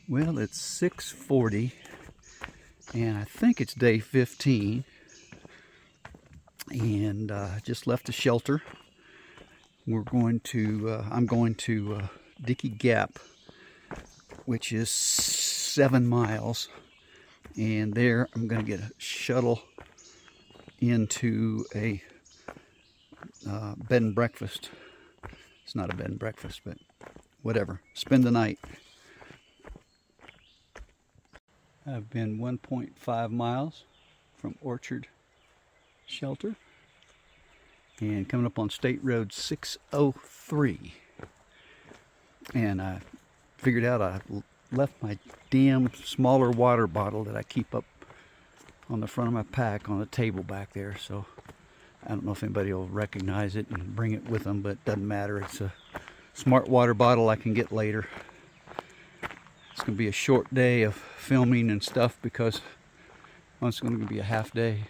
Well, it's 6:40, and I think it's day 15, and just left the shelter. I'm going to Dickey Gap, which is 7 miles, and there I'm going to get a shuttle into a bed and breakfast. It's not a bed and breakfast, but whatever. Spend the night. I've been 1.5 miles from Orchard Shelter and coming up on State Road 603. And I figured out I left my damn smaller water bottle that I keep up on the front of my pack on the table back there. So I don't know if anybody will recognize it and bring it with them, but it doesn't matter. It's a smart water bottle I can get later. It's going to be a short day of filming and stuff because it's going to be a half day.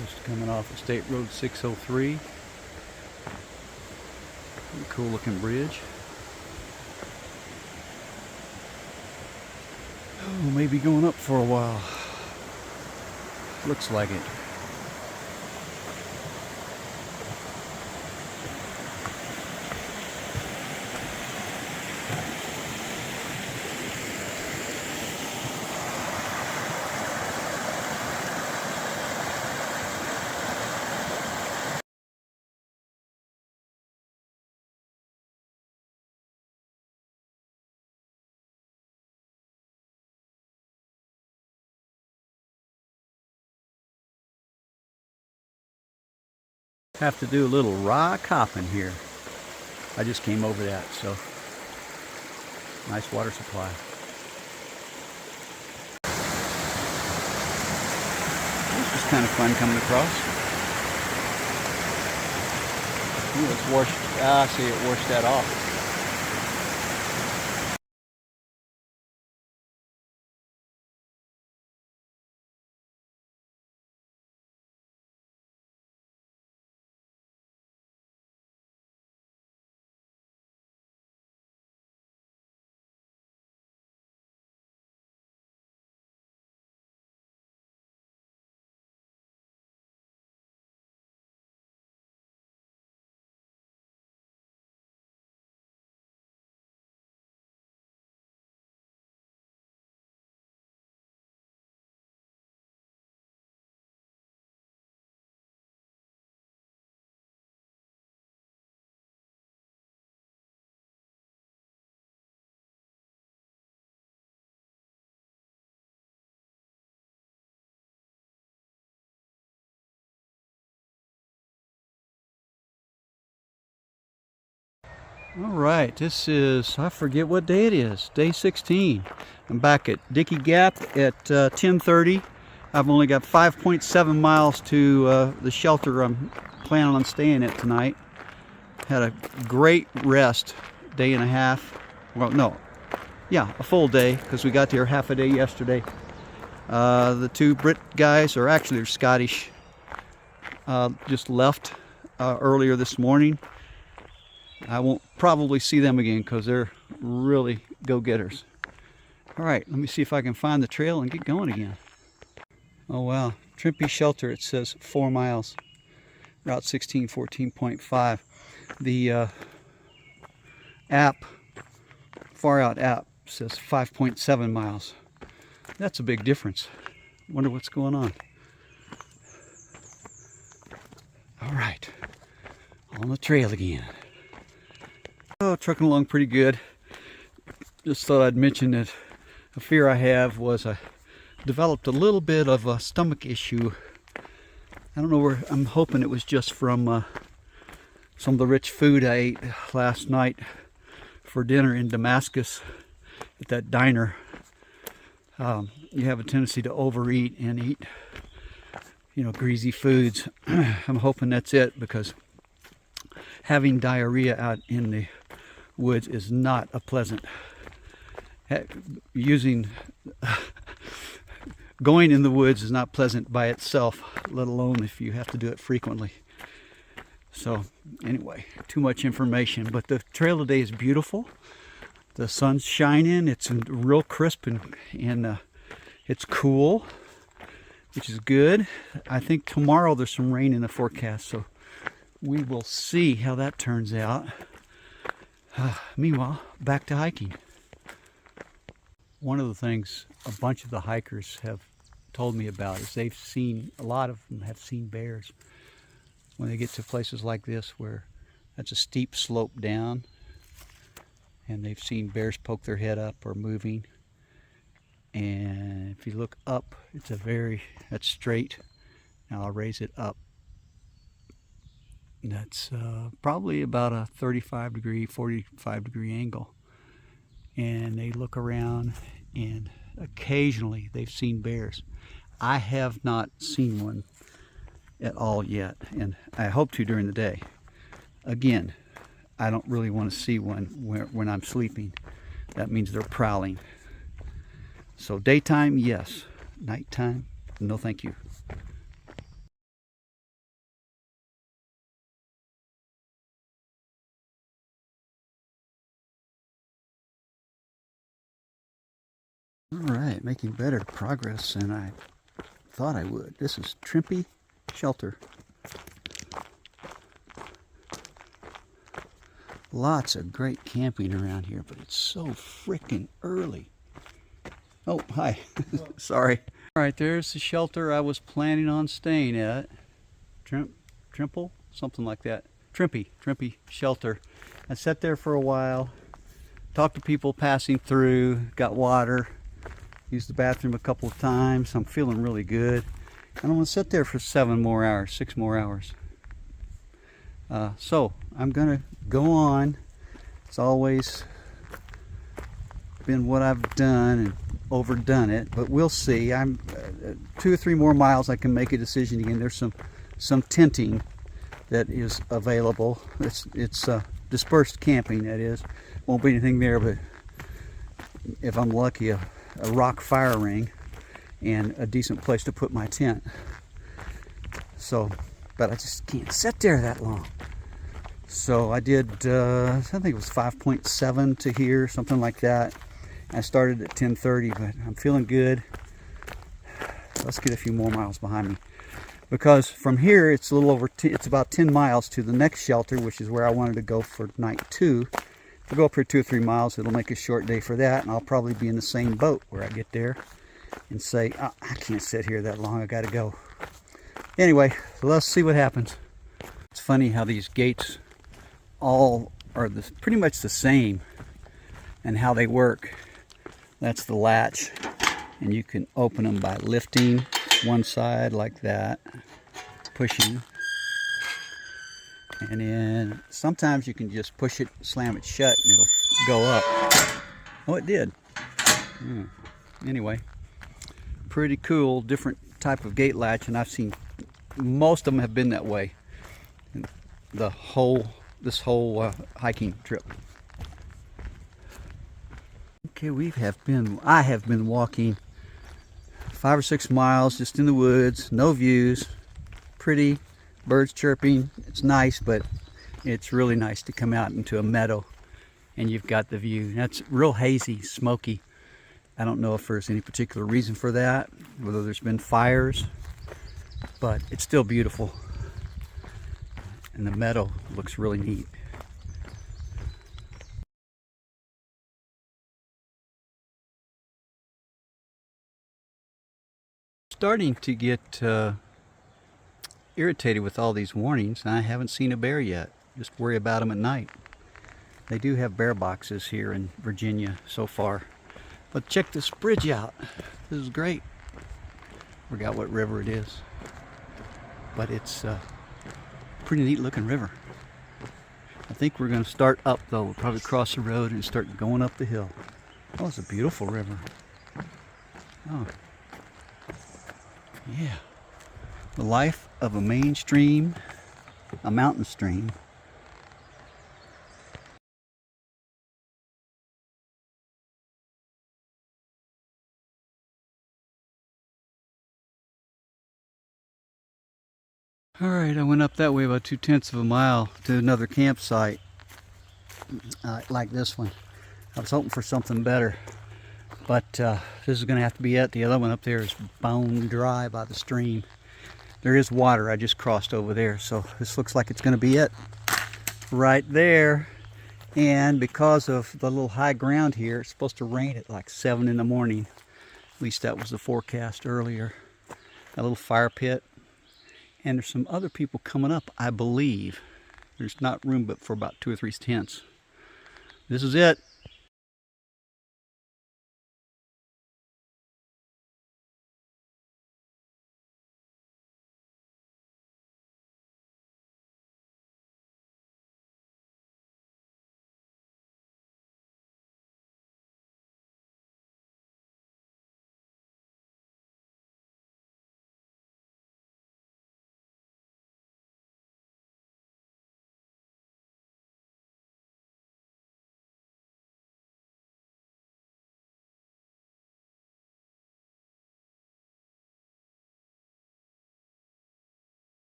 Just coming off of State Road 603. Pretty cool looking bridge. Oh, maybe going up for a while. Looks like it. Have to do a little rock hopping here. I just came over that, so nice water supply. This was kind of fun coming across. Ooh, let's wash. See, it washed that off. All right, this is, I forget what day it is, day 16. I'm back at Dickey Gap at 10:30. I've only got 5.7 miles to the shelter I'm planning on staying at tonight. Had a great rest, day and a half. Well, no, yeah, a full day because we got there half a day yesterday. The two Brit guys, or actually they're Scottish, just left earlier this morning. I won't probably see them again because they're really go-getters. All right, let me see if I can find the trail and get going again. Oh wow, Trimpi Shelter, it says 4 miles, Route 16, 14.5. The app, Far Out app, says 5.7 miles. That's a big difference. Wonder what's going on. All right, on the trail again. Oh, trucking along pretty good. Just thought I'd mention that a fear I have was I developed a little bit of a stomach issue. I don't know where, I'm hoping it was just from some of the rich food I ate last night for dinner in Damascus at that diner. You have a tendency to overeat and eat, greasy foods. I'm hoping that's it, because having diarrhea out in the woods is not a pleasant. Going in the woods is not pleasant by itself, let alone if you have to do it frequently. So anyway, too much information, but the trail today is beautiful. The sun's shining, it's real crisp, and it's cool, which is good. I think tomorrow there's some rain in the forecast, so we will see how that turns out. Meanwhile, back to hiking. One of the things a bunch of the hikers have told me about is they've seen, a lot of them have seen bears when they get to places like this where that's a steep slope down, and they've seen bears poke their head up or moving. And if you look up, that's straight. Now I'll raise it up. That's probably about a 45 degree, 45 degree angle. And they look around, and occasionally they've seen bears. I have not seen one at all yet, and I hope to during the day. Again, I don't really want to see one when I'm sleeping. That means they're prowling. So daytime, yes. Nighttime, no thank you. All right, making better progress than I thought I would. This is Trimpi Shelter. Lots of great camping around here, but it's so freaking early. Oh, hi. Sorry. All right, there's the shelter I was planning on staying at. Trimple? Something like that. Trimpi Shelter. I sat there for a while, talked to people passing through, got water, used the bathroom a couple of times. I'm feeling really good. And I'm going to sit there for 6 more hours. So I'm going to go on. It's always been what I've done and overdone it, but we'll see. I'm 2 or 3 more miles. I can make a decision again. There's some tenting that is available. It's dispersed camping, that is. Won't be anything there, but if I'm lucky, a rock fire ring and a decent place to put my tent. So, but I just can't sit there that long. So I did, I think it was 5.7 to here, something like that. I started at 10:30, but I'm feeling good. Let's get a few more miles behind me, because from here it's a little over, it's about 10 miles to the next shelter, which is where I wanted to go for night 2. If I go up here 2 or 3 miles, it'll make a short day for that, and I'll probably be in the same boat where I get there and say, oh, I can't sit here that long, I gotta go. Anyway, let's see what happens. It's funny how these gates all are pretty much the same, and how they work. That's the latch, and you can open them by lifting one side like that, pushing, and then sometimes you can just push it, slam it shut, and it'll go up. Oh, it did. Anyway, pretty cool, different type of gate latch, and I've seen most of them have been that way this whole hiking trip. Okay, I have been walking 5 or 6 miles just in the woods, no views, pretty, birds chirping. It's nice, but it's really nice to come out into a meadow and you've got the view. That's real hazy, smoky. I don't know if there's any particular reason for that, whether there's been fires, but it's still beautiful. And the meadow looks really neat. Starting to get irritated with all these warnings. I haven't seen a bear yet. Just worry about them at night. They do have bear boxes here in Virginia so far. But check this bridge out. This is great. Forgot what river it is, but it's a pretty neat looking river. I think we're going to start up though. We'll probably cross the road and start going up the hill. Oh, it's a beautiful river. Oh, yeah. The life of a mountain stream. All right, I went up that way about 2/10 of a mile to another campsite like this one. I was hoping for something better, but this is going to have to be it. The other one up there is bone dry by the stream. There is water. I just crossed over there, so this looks like it's going to be it right there. And because of the little high ground here, it's supposed to rain at like 7 in the morning. At least that was the forecast earlier. A little fire pit. And there's some other people coming up, I believe. There's not room but for about 2 or 3 tents. This is it.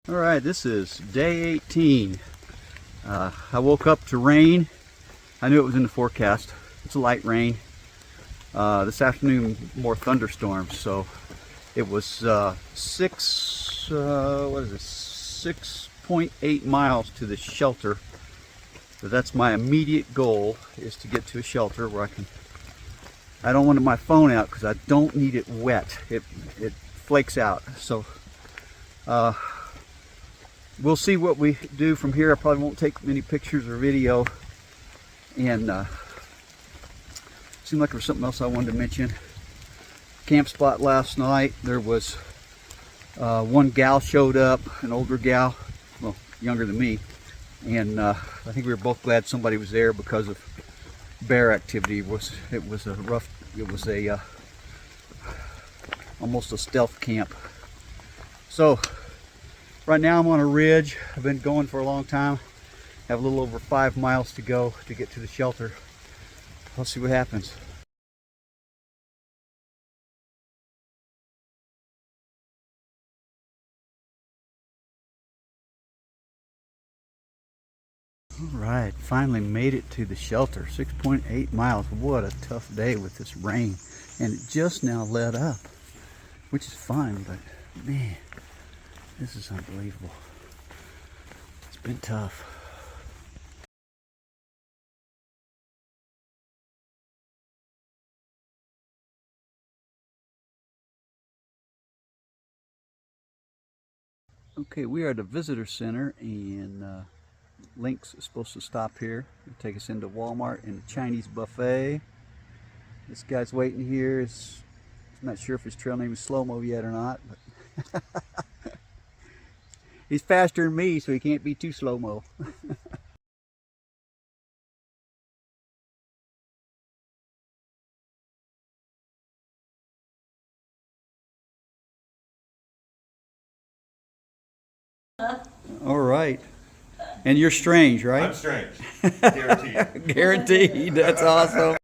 All right, this is day 18. I woke up to rain. I knew it was in the forecast. It's a light rain. This afternoon, more thunderstorms. So it was 6.8 miles to the shelter. So that's my immediate goal, is to get to a shelter where I don't want my phone out because I don't need it wet. It flakes out. So we'll see what we do from here. I probably won't take many pictures or video. And seemed like there was something else I wanted to mention. Camp spot last night, there was one gal showed up, an older gal, well, younger than me. And I think we were both glad somebody was there because of bear activity. It was almost a stealth camp. So right now I'm on a ridge. I've been going for a long time. Have a little over 5 miles to go to get to the shelter. I'll see what happens. All right, finally made it to the shelter. 6.8 miles. What a tough day with this rain. And it just now let up, which is fine, but man, this is unbelievable. It's been tough. Okay, we are at the visitor center, and Link's supposed to stop here and take us into Walmart and the Chinese buffet. This guy's waiting here. I'm not sure if his trail name is Slow-Mo yet or not, but he's faster than me, so he can't be too slow-mo. All right. And you're strange, right? I'm strange. Guaranteed. Guaranteed. That's awesome.